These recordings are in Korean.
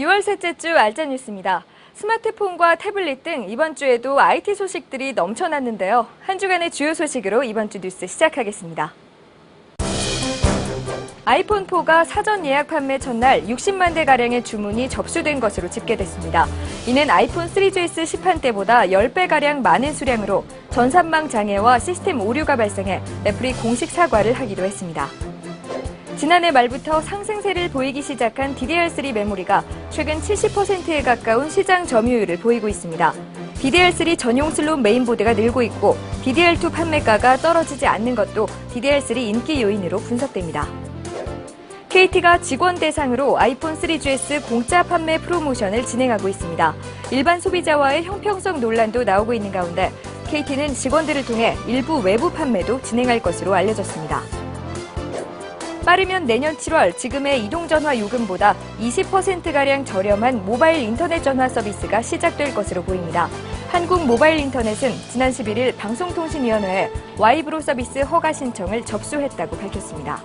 10월 셋째 주 알짜 뉴스입니다. 스마트폰과 태블릿 등 이번 주에도 IT 소식들이 넘쳐났는데요. 한 주간의 주요 소식으로 이번 주 뉴스 시작하겠습니다. 아이폰4가 사전 예약 판매 첫날 60만 대가량의 주문이 접수된 것으로 집계됐습니다. 이는 아이폰 3GS 시판때보다 10배가량 많은 수량으로 전산망 장애와 시스템 오류가 발생해 애플이 공식 사과를 하기도 했습니다. 지난해 말부터 상승세를 보이기 시작한 DDR3 메모리가 최근 70%에 가까운 시장 점유율을 보이고 있습니다. DDR3 전용 슬롯 메인보드가 늘고 있고 DDR2 판매가가 떨어지지 않는 것도 DDR3 인기 요인으로 분석됩니다. KT가 직원 대상으로 아이폰 3GS 공짜 판매 프로모션을 진행하고 있습니다. 일반 소비자와의 형평성 논란도 나오고 있는 가운데 KT는 직원들을 통해 일부 외부 판매도 진행할 것으로 알려졌습니다. 빠르면 내년 7월 지금의 이동전화 요금보다 20%가량 저렴한 모바일 인터넷 전화 서비스가 시작될 것으로 보입니다. 한국모바일인터넷은 지난 11일 방송통신위원회에 Y브로 서비스 허가 신청을 접수했다고 밝혔습니다.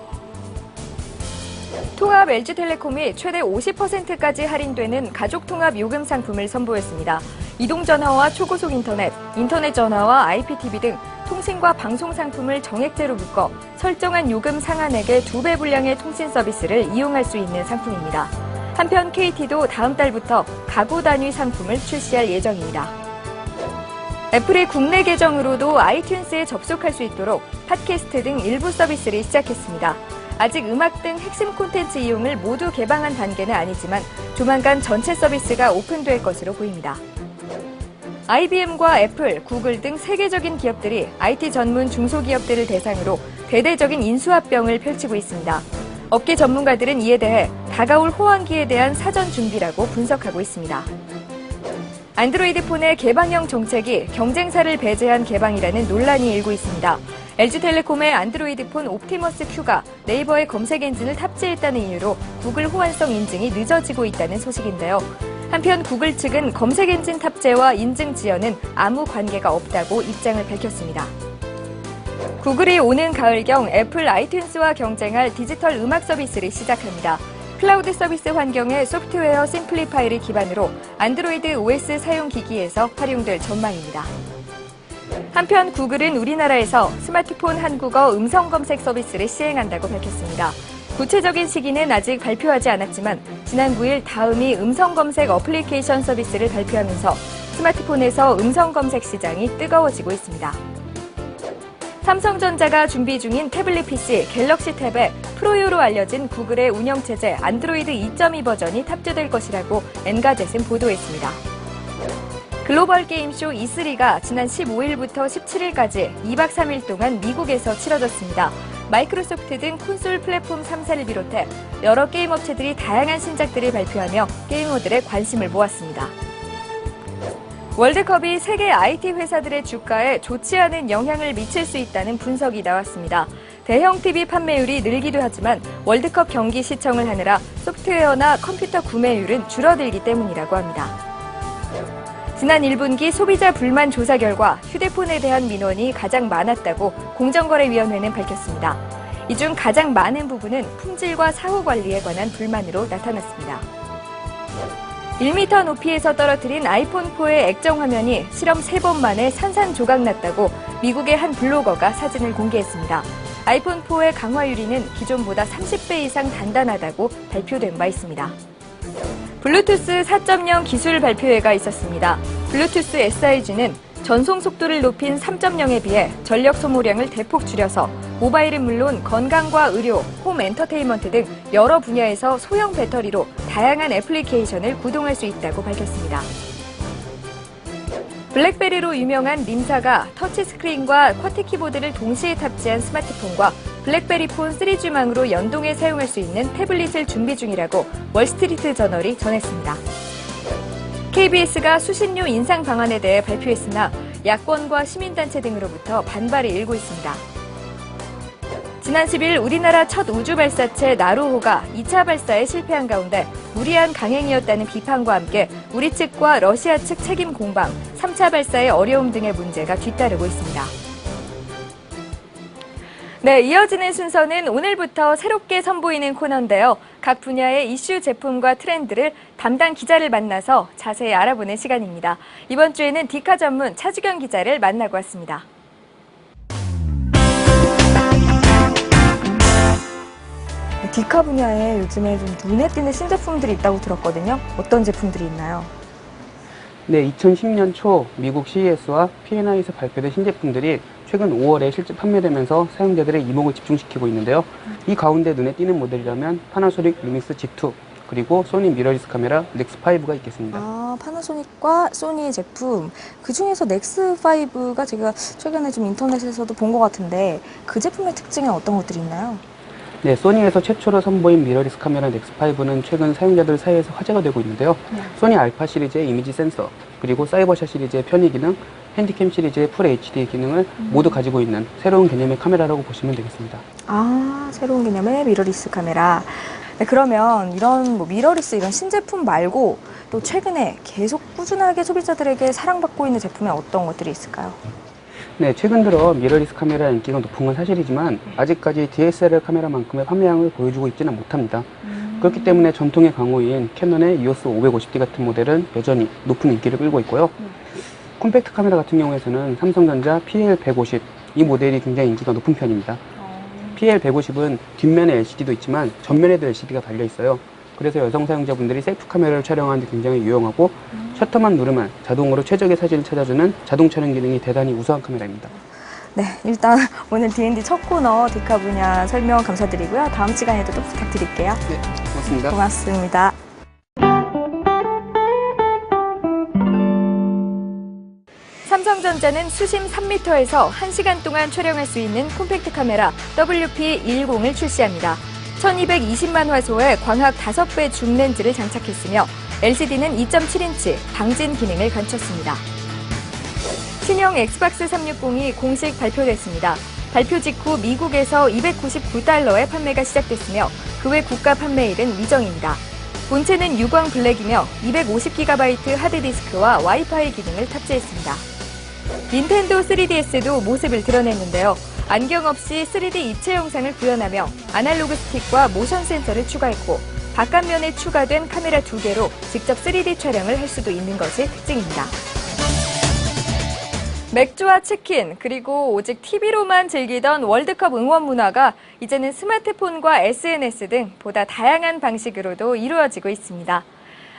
통합 LG텔레콤이 최대 50%까지 할인되는 가족통합 요금 상품을 선보였습니다. 이동전화와 초고속 인터넷, 인터넷 전화와 IPTV 등 통신과 방송 상품을 정액제로 묶어 설정한 요금 상한액의 2배 분량의 통신 서비스를 이용할 수 있는 상품입니다. 한편 KT도 다음 달부터 가구 단위 상품을 출시할 예정입니다. 애플의 국내 계정으로도 아이튠즈에 접속할 수 있도록 팟캐스트 등 일부 서비스를 시작했습니다. 아직 음악 등 핵심 콘텐츠 이용을 모두 개방한 단계는 아니지만 조만간 전체 서비스가 오픈될 것으로 보입니다. IBM과 애플, 구글 등 세계적인 기업들이 IT 전문 중소기업들을 대상으로 대대적인 인수합병을 펼치고 있습니다. 업계 전문가들은 이에 대해 다가올 호황기에 대한 사전 준비라고 분석하고 있습니다. 안드로이드 폰의 개방형 정책이 경쟁사를 배제한 개방이라는 논란이 일고 있습니다. LG텔레콤의 안드로이드 폰 옵티머스 Q가 네이버의 검색 엔진을 탑재했다는 이유로 구글 호환성 인증이 늦어지고 있다는 소식인데요. 한편 구글 측은 검색 엔진 탑재와 인증 지연은 아무 관계가 없다고 입장을 밝혔습니다. 구글이 오는 가을경 애플 아이튠즈와 경쟁할 디지털 음악 서비스를 시작합니다. 클라우드 서비스 환경의 소프트웨어 심플리파이를 기반으로 안드로이드 OS 사용 기기에서 활용될 전망입니다. 한편 구글은 우리나라에서 스마트폰 한국어 음성 검색 서비스를 시행한다고 밝혔습니다. 구체적인 시기는 아직 발표하지 않았지만 지난 9일 다음이 음성 검색 어플리케이션 서비스를 발표하면서 스마트폰에서 음성 검색 시장이 뜨거워지고 있습니다. 삼성전자가 준비 중인 태블릿 PC 갤럭시 탭에 프로유로 알려진 구글의 운영체제 안드로이드 2.2 버전이 탑재될 것이라고 엔가젯은 보도했습니다. 글로벌 게임쇼 E3가 지난 15일부터 17일까지 2박 3일 동안 미국에서 치러졌습니다. 마이크로소프트 등 콘솔 플랫폼 3사를 비롯해 여러 게임 업체들이 다양한 신작들을 발표하며 게이머들의 관심을 모았습니다. 월드컵이 세계 IT 회사들의 주가에 좋지 않은 영향을 미칠 수 있다는 분석이 나왔습니다. 대형 TV 판매율이 늘기도 하지만 월드컵 경기 시청을 하느라 소프트웨어나 컴퓨터 구매율은 줄어들기 때문이라고 합니다. 지난 1분기 소비자 불만 조사 결과 휴대폰에 대한 민원이 가장 많았다고 공정거래위원회는 밝혔습니다. 이 중 가장 많은 부분은 품질과 사후 관리에 관한 불만으로 나타났습니다. 1m 높이에서 떨어뜨린 아이폰4의 액정 화면이 실험 3번 만에 산산조각 났다고 미국의 한 블로거가 사진을 공개했습니다. 아이폰4의 강화 유리는 기존보다 30배 이상 단단하다고 발표된 바 있습니다. 블루투스 4.0 기술 발표회가 있었습니다. 블루투스 SIG는 전송 속도를 높인 3.0에 비해 전력 소모량을 대폭 줄여서 모바일은 물론 건강과 의료, 홈 엔터테인먼트 등 여러 분야에서 소형 배터리로 다양한 애플리케이션을 구동할 수 있다고 밝혔습니다. 블랙베리로 유명한 림사가 터치스크린과 쿼트 키보드를 동시에 탑재한 스마트폰과 블랙베리 폰 3G망으로 연동해 사용할 수 있는 태블릿을 준비 중이라고 월스트리트 저널이 전했습니다. KBS가 수신료 인상 방안에 대해 발표했으나 야권과 시민단체 등으로부터 반발이 일고 있습니다. 지난 10일 우리나라 첫 우주 발사체 나로호가 2차 발사에 실패한 가운데 무리한 강행이었다는 비판과 함께 우리 측과 러시아 측 책임 공방, 3차 발사의 어려움 등의 문제가 뒤따르고 있습니다. 네, 이어지는 순서는 오늘부터 새롭게 선보이는 코너인데요. 각 분야의 이슈 제품과 트렌드를 담당 기자를 만나서 자세히 알아보는 시간입니다. 이번 주에는 디카 전문 차주경 기자를 만나고 왔습니다. 디카 분야에 요즘에 좀 눈에 띄는 신제품들이 있다고 들었거든요. 어떤 제품들이 있나요? 네, 2010년 초 미국 CES와 P&I에서 발표된 신제품들이 최근 5월에 실제 판매되면서 사용자들의 이목을 집중시키고 있는데요. 이 가운데 눈에 띄는 모델이라면 파나소닉 루믹스 G2, 그리고 소니 미러리스 카메라 넥스5가 있겠습니다. 파나소닉과 소니 제품, 그중에서 넥스5가 제가 최근에 좀 인터넷에서도 본 것 같은데 그 제품의 특징은 어떤 것들이 있나요? 네, 소니에서 최초로 선보인 미러리스 카메라 넥스5는 최근 사용자들 사이에서 화제가 되고 있는데요. 소니 알파 시리즈의 이미지 센서, 그리고 사이버샷 시리즈의 편의 기능, 핸디캠 시리즈의 풀 HD 기능을 모두 가지고 있는 새로운 개념의 카메라라고 보시면 되겠습니다. 새로운 개념의 미러리스 카메라. 네, 그러면 이런 미러리스 이런 신제품 말고 또 최근에 계속 꾸준하게 소비자들에게 사랑받고 있는 제품에 어떤 것들이 있을까요? 네, 최근 들어 미러리스 카메라 인기가 높은 건 사실이지만 아직까지 DSLR 카메라만큼의 판매량을 보여주고 있지는 못합니다. 그렇기 때문에 전통의 강호인 캐논의 EOS 550D 같은 모델은 여전히 높은 인기를 끌고 있고요. 콤팩트 카메라 같은 경우에는 삼성전자 PL150, 이 모델이 굉장히 인기가 높은 편입니다. PL150은 뒷면에 LCD도 있지만 전면에도 LCD가 달려 있어요. 그래서 여성 사용자분들이 셀프 카메라를 촬영하는 데 굉장히 유용하고 셔터만 누르면 자동으로 최적의 사진을 찾아주는 자동 촬영 기능이 대단히 우수한 카메라입니다. 네, 일단 오늘 D&D 첫 코너 디카 분야 설명 감사드리고요. 다음 시간에도 또 부탁드릴게요. 네, 고맙습니다. 고맙습니다. 삼성전자는 수심 3m에서 1시간 동안 촬영할 수 있는 콤팩트 카메라 WP10을 출시합니다. 1220만 화소의 광학 5배 줌 렌즈를 장착했으며 LCD는 2.7인치 방진 기능을 갖췄습니다. 신형 엑스박스 360이 공식 발표됐습니다. 발표 직후 미국에서 $299에 판매가 시작됐으며 그 외 국가 판매일은 미정입니다. 본체는 유광 블랙이며 250GB 하드디스크와 와이파이 기능을 탑재했습니다. 닌텐도 3DS도 모습을 드러냈는데요. 안경 없이 3D 입체 영상을 구현하며 아날로그 스틱과 모션 센서를 추가했고 바깥면에 추가된 카메라 2개로 직접 3D 촬영을 할 수도 있는 것이 특징입니다. 맥주와 치킨, 그리고 오직 TV로만 즐기던 월드컵 응원 문화가 이제는 스마트폰과 SNS 등 보다 다양한 방식으로도 이루어지고 있습니다.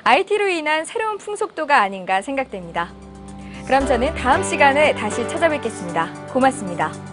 IT로 인한 새로운 풍속도가 아닌가 생각됩니다. 그럼 저는 다음 시간에 다시 찾아뵙겠습니다. 고맙습니다.